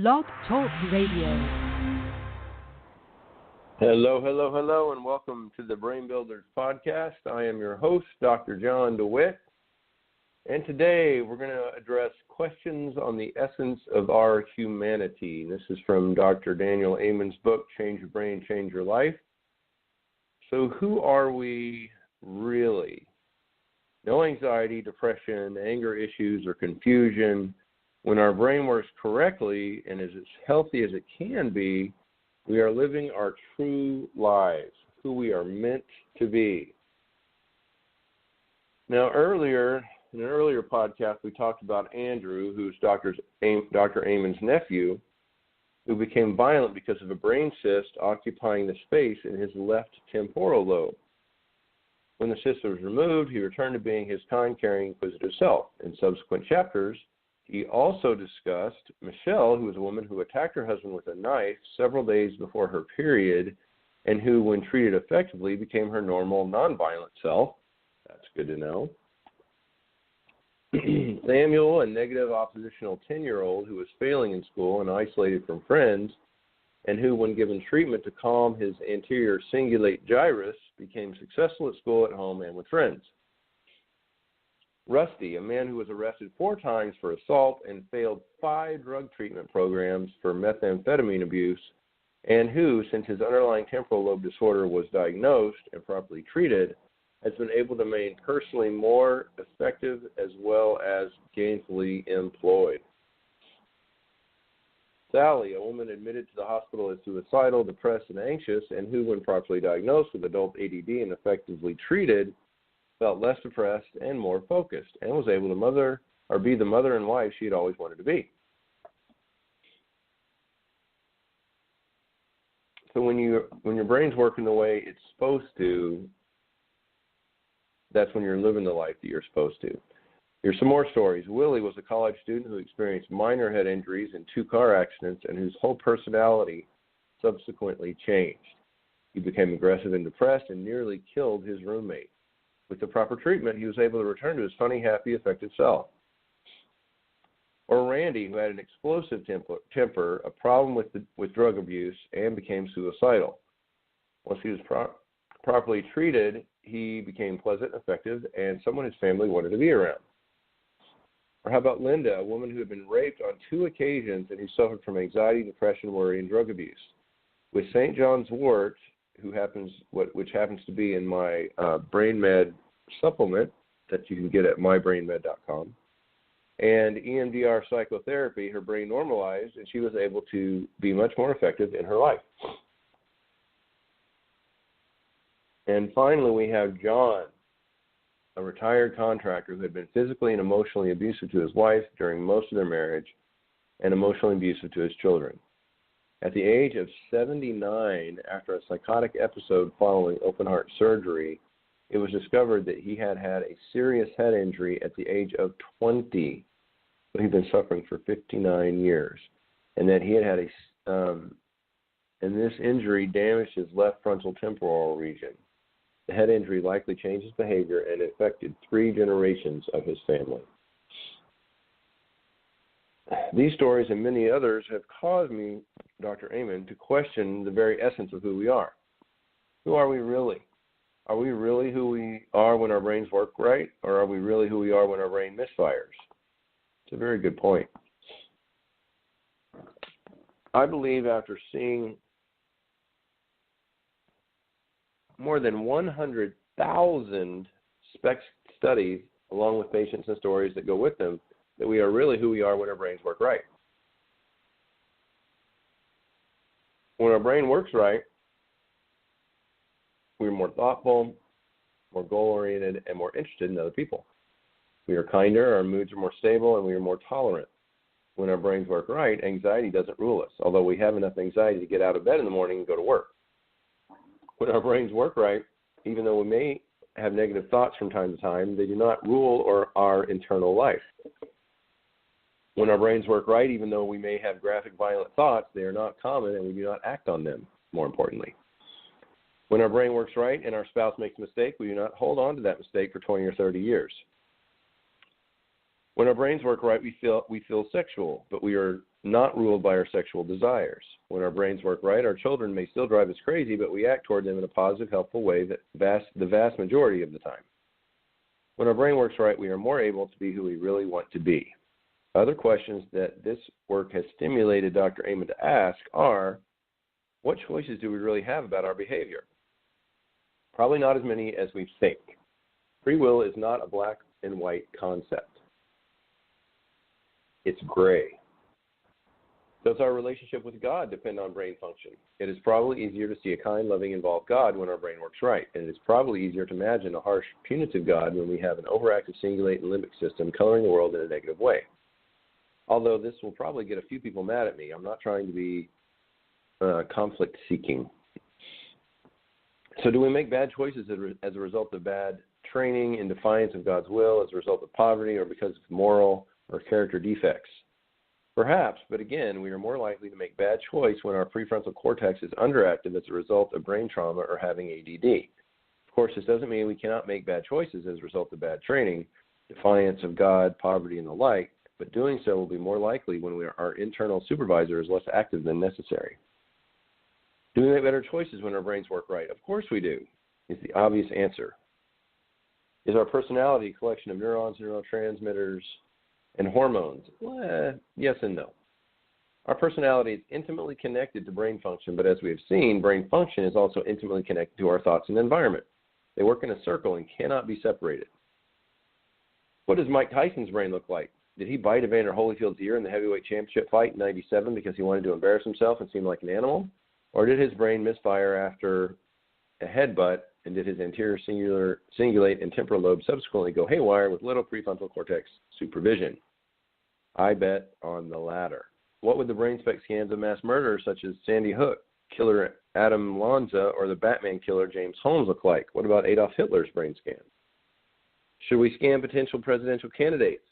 Blog Talk Radio. Hello, and welcome to the Brainbuilders podcast. I am your host, Dr. John DeWitt, and today we're going to address questions on the essence of our humanity. This is from Dr. Daniel Amen's book, Change Your Brain, Change Your Life. So who are we really? No anxiety, depression, anger issues, or confusion. When our brain works correctly and is as healthy as it can be, we are living our true lives, who we are meant to be. Now, in an earlier podcast, we talked about Andrew, who's Dr. Amen's nephew, who became violent because of a brain cyst occupying the space in his left temporal lobe. When the cyst was removed, he returned to being his kind, caring, inquisitive self. In subsequent chapters, he also discussed Michelle, who was a woman who attacked her husband with a knife several days before her period, and who, when treated effectively, became her normal, nonviolent self. That's good to know. Samuel, a negative, oppositional 10-year-old who was failing in school and isolated from friends, and who, when given treatment to calm his anterior cingulate gyrus, became successful at school, at home, and with friends. Rusty, a man who was arrested 4 times for assault and failed 5 drug treatment programs for methamphetamine abuse, and who, since his underlying temporal lobe disorder was diagnosed and properly treated, has been able to remain personally more effective as well as gainfully employed. Sally, a woman admitted to the hospital as suicidal, depressed, and anxious, and who, when properly diagnosed with adult ADD and effectively treated, felt less depressed and more focused, and was able to be the mother and wife she had always wanted to be. So when your brain's working the way it's supposed to, that's when you're living the life that you're supposed to. Here's some more stories. Willie was a college student who experienced minor head injuries in 2 car accidents and whose whole personality subsequently changed. He became aggressive and depressed and nearly killed his roommate. With the proper treatment, he was able to return to his funny, happy, effective self. Or Randy, who had an explosive temper, a problem with drug abuse, and became suicidal. Once he was properly treated, he became pleasant, effective, and someone his family wanted to be around. Or how about Linda, a woman who had been raped on 2 occasions and who suffered from anxiety, depression, worry, and drug abuse. With St. John's wort, which happens to be in my Brain Med supplement that you can get at mybrainmed.com, and EMDR psychotherapy, her brain normalized, and she was able to be much more effective in her life. And finally, we have John, a retired contractor who had been physically and emotionally abusive to his wife during most of their marriage and emotionally abusive to his children. At the age of 79, after a psychotic episode following open-heart surgery, it was discovered that he had had a serious head injury at the age of 20. So he'd been suffering for 59 years, and that he had and this injury damaged his left frontal temporal region. The head injury likely changed his behavior and affected 3 generations of his family. These stories and many others have caused me, Dr. Amen, to question the very essence of who we are. Who are we really? Are we really who we are when our brains work right, or are we really who we are when our brain misfires? It's a very good point. I believe after seeing more than 100,000 studies, along with patients and stories that go with them, that we are really who we are when our brains work right. When our brain works right, we're more thoughtful, more goal-oriented, and more interested in other people. We are kinder, our moods are more stable, and we are more tolerant. When our brains work right, anxiety doesn't rule us, although we have enough anxiety to get out of bed in the morning and go to work. When our brains work right, even though we may have negative thoughts from time to time, they do not rule our internal life. When our brains work right, even though we may have graphic, violent thoughts, they are not common and we do not act on them, more importantly. When our brain works right and our spouse makes a mistake, we do not hold on to that mistake for 20 or 30 years. When our brains work right, we feel sexual, but we are not ruled by our sexual desires. When our brains work right, our children may still drive us crazy, but we act toward them in a positive, helpful way the vast majority of the time. When our brain works right, we are more able to be who we really want to be. Other questions that this work has stimulated Dr. Amen to ask are, what choices do we really have about our behavior? Probably not as many as we think. Free will is not a black and white concept. It's gray. Does our relationship with God depend on brain function? It is probably easier to see a kind, loving, involved God when our brain works right, and it is probably easier to imagine a harsh, punitive God when we have an overactive cingulate and limbic system coloring the world in a negative way. Although this will probably get a few people mad at me, I'm not trying to be conflict-seeking. So do we make bad choices as a result of bad training in defiance of God's will, as a result of poverty, or because of moral or character defects? Perhaps, but again, we are more likely to make bad choice when our prefrontal cortex is underactive as a result of brain trauma or having ADD. Of course, this doesn't mean we cannot make bad choices as a result of bad training, defiance of God, poverty, and the like, but doing so will be more likely when our internal supervisor is less active than necessary. Do we make better choices when our brains work right? Of course we do, is the obvious answer. Is our personality a collection of neurons, neurotransmitters, and hormones? Well, yes and no. Our personality is intimately connected to brain function, but as we have seen, brain function is also intimately connected to our thoughts and environment. They work in a circle and cannot be separated. What does Mike Tyson's brain look like? Did he bite Evander Holyfield's ear in the heavyweight championship fight in '97 because he wanted to embarrass himself and seem like an animal? Or did his brain misfire after a headbutt, and did his anterior cingulate and temporal lobe subsequently go haywire with little prefrontal cortex supervision? I bet on the latter. What would the brain spec scans of mass murderers such as Sandy Hook, killer Adam Lanza, or the Batman killer James Holmes look like? What about Adolf Hitler's brain scan? Should we scan potential presidential candidates?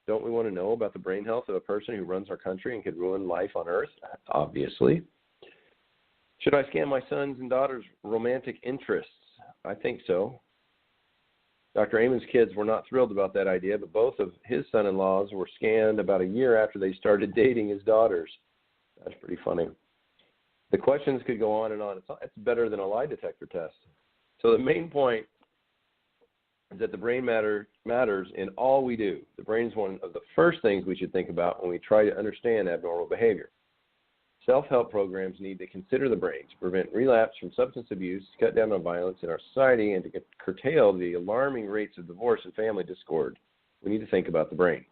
Don't we want to know about the brain health of a person who runs our country and could ruin life on Earth? Obviously. Should I scan my sons and daughters' romantic interests? I think so. Dr. Amen's kids were not thrilled about that idea, but both of his son-in-laws were scanned about a year after they started dating his daughters. That's pretty funny. The questions could go on and on. It's better than a lie detector test. So the main point is that the brain matters in all we do. The brain is one of the first things we should think about when we try to understand abnormal behavior. Self-help programs need to consider the brain to prevent relapse from substance abuse, to cut down on violence in our society, and to curtail the alarming rates of divorce and family discord. We need to think about the brain.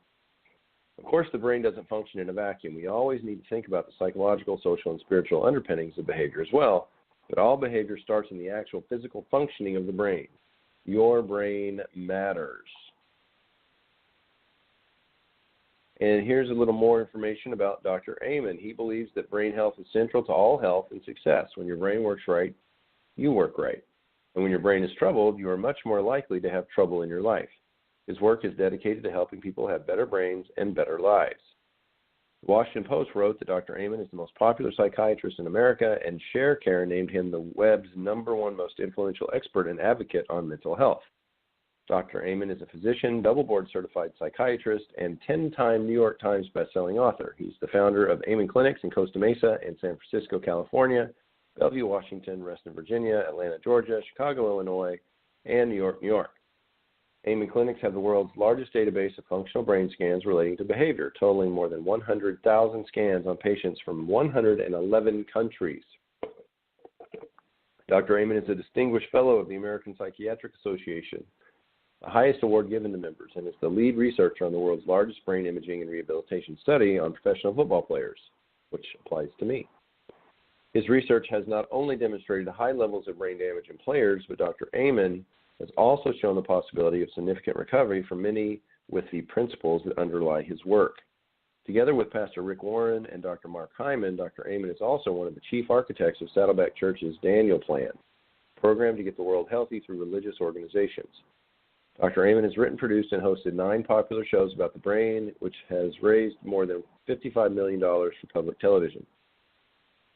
Of course, the brain doesn't function in a vacuum. We always need to think about the psychological, social, and spiritual underpinnings of behavior as well, but all behavior starts in the actual physical functioning of the brain. Your brain matters. And here's a little more information about Dr. Amen. He believes that brain health is central to all health and success. When your brain works right, you work right. And when your brain is troubled, you are much more likely to have trouble in your life. His work is dedicated to helping people have better brains and better lives. The Washington Post wrote that Dr. Amen is the most popular psychiatrist in America, and ShareCare named him the web's #1 most influential expert and advocate on mental health. Dr. Amen is a physician, double board certified psychiatrist, and 10-time New York Times bestselling author. He's the founder of Amen Clinics in Costa Mesa and San Francisco, California, Bellevue, Washington, Reston, Virginia, Atlanta, Georgia, Chicago, Illinois, and New York, New York. Amen Clinics have the world's largest database of functional brain scans relating to behavior, totaling more than 100,000 scans on patients from 111 countries. Dr. Amen is a distinguished fellow of the American Psychiatric Association, the highest award given to members, and is the lead researcher on the world's largest brain imaging and rehabilitation study on professional football players, which applies to me. His research has not only demonstrated high levels of brain damage in players, but Dr. Amen has also shown the possibility of significant recovery for many with the principles that underlie his work. Together with Pastor Rick Warren and Dr. Mark Hyman, Dr. Amen is also one of the chief architects of Saddleback Church's Daniel Plan, a program to get the world healthy through religious organizations. Dr. Amen has written, produced, and hosted 9 popular shows about the brain, which has raised more than $55 million for public television.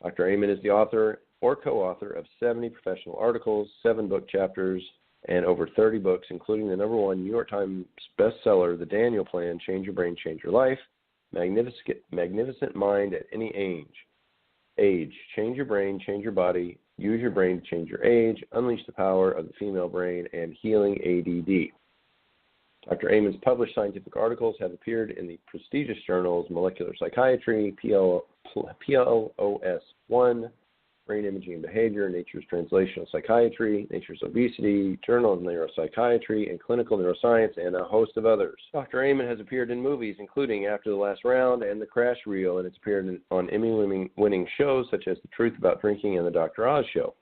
Dr. Amen is the author or co-author of 70 professional articles, 7 book chapters, and over 30 books, including the #1 New York Times bestseller, The Daniel Plan, Change Your Brain, Change Your Life, magnificent mind at any age. Change your brain, change your body. Use your brain to change your age. Unleash the power of the female brain and healing ADD. Dr. Amen's published scientific articles have appeared in the prestigious journals Molecular Psychiatry, PLOS1, Brain Imaging and Behavior, Nature's Translational Psychiatry, Nature's Obesity, Journal of Neuropsychiatry, and Clinical Neuroscience, and a host of others. Dr. Amen has appeared in movies including After the Last Round and The Crash Reel, and it's appeared on Emmy-winning shows such as The Truth About Drinking and The Dr. Oz Show.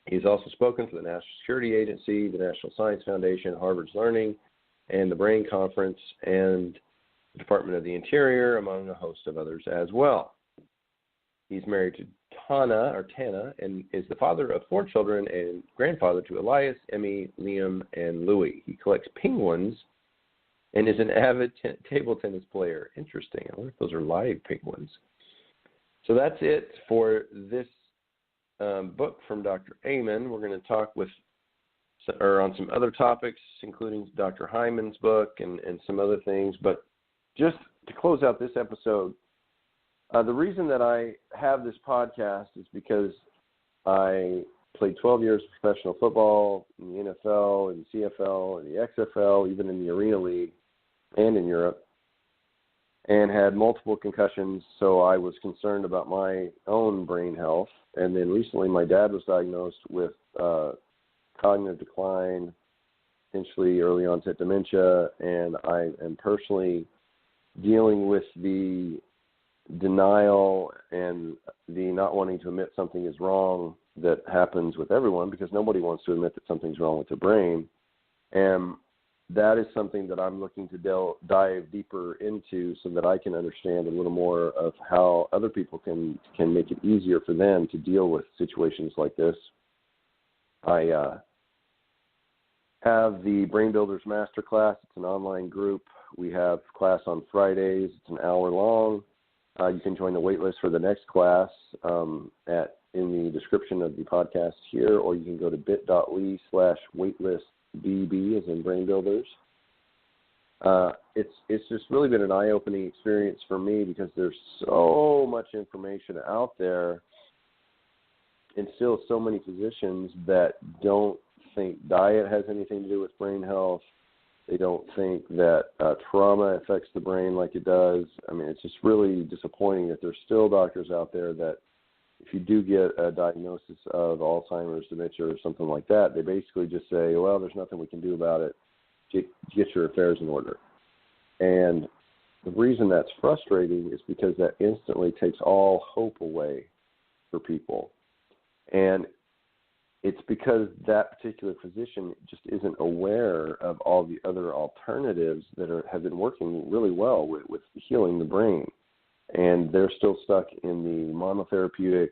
He's also spoken for the National Security Agency, the National Science Foundation, Harvard's Learning, and the Brain Conference, and the Department of the Interior, among a host of others as well. He's married to Tana, and is the father of 4 children and grandfather to Elias, Emmy, Liam, and Louie. He collects penguins and is an avid table tennis player. Interesting. I wonder if those are live penguins. So that's it for this book from Dr. Amen. We're going to talk on some other topics, including Dr. Hyman's book and some other things. But just to close out this episode, the reason that I have this podcast is because I played 12 years of professional football in the NFL and the CFL and the XFL, even in the Arena League and in Europe, and had multiple concussions, so I was concerned about my own brain health. And then recently my dad was diagnosed with cognitive decline, potentially early onset dementia, and I am personally dealing with the denial and the not wanting to admit something is wrong that happens with everyone, because nobody wants to admit that something's wrong with their brain. And that is something that I'm looking to dive deeper into so that I can understand a little more of how other people can make it easier for them to deal with situations like this. I have the Brainbuilders masterclass. It's an online group. We have class on Fridays. It's an hour long. You can join the waitlist for the next class in the description of the podcast here, or you can go to bit.ly/waitlistbb, as in Brainbuilders. It's just really been an eye-opening experience for me, because there's so much information out there, and still so many physicians that don't think diet has anything to do with brain health. They don't think that trauma affects the brain like it does. I mean, it's just really disappointing that there's still doctors out there that if you do get a diagnosis of Alzheimer's, dementia, or something like that, they basically just say, well, there's nothing we can do about it. Get your affairs in order. And the reason that's frustrating is because that instantly takes all hope away for people. And it's because that particular physician just isn't aware of all the other alternatives that have been working really well with healing the brain. And they're still stuck in the monotherapeutic,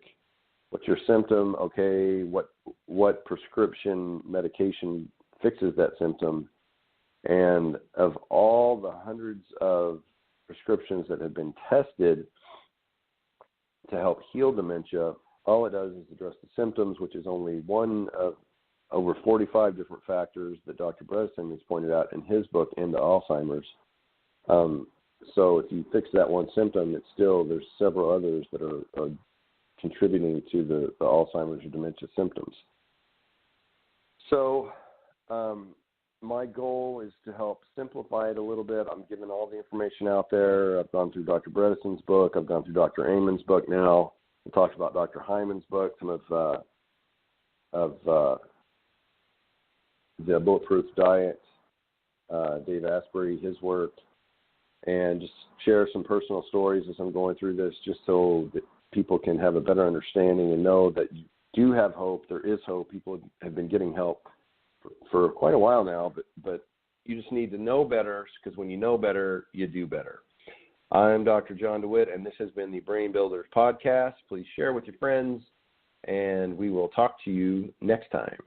what's your symptom? Okay, what prescription medication fixes that symptom? And of all the hundreds of prescriptions that have been tested to help heal dementia, all it does is address the symptoms, which is only one of over 45 different factors that Dr. Bredesen has pointed out in his book, Into Alzheimer's. So if you fix that one symptom, there's several others that are contributing to the Alzheimer's or dementia symptoms. So my goal is to help simplify it a little bit. I'm giving all the information out there. I've gone through Dr. Bredesen's book. I've gone through Dr. Amen's book now. We talked about Dr. Hyman's book, some of the Bulletproof Diet, Dave Asprey, his work, and just share some personal stories as I'm going through this, just so that people can have a better understanding and know that you do have hope. There is hope. People have been getting help for quite a while now, but you just need to know better, because when you know better, you do better. I'm Dr. John DeWitt, and this has been the Brain Builders podcast. Please share with your friends, and we will talk to you next time.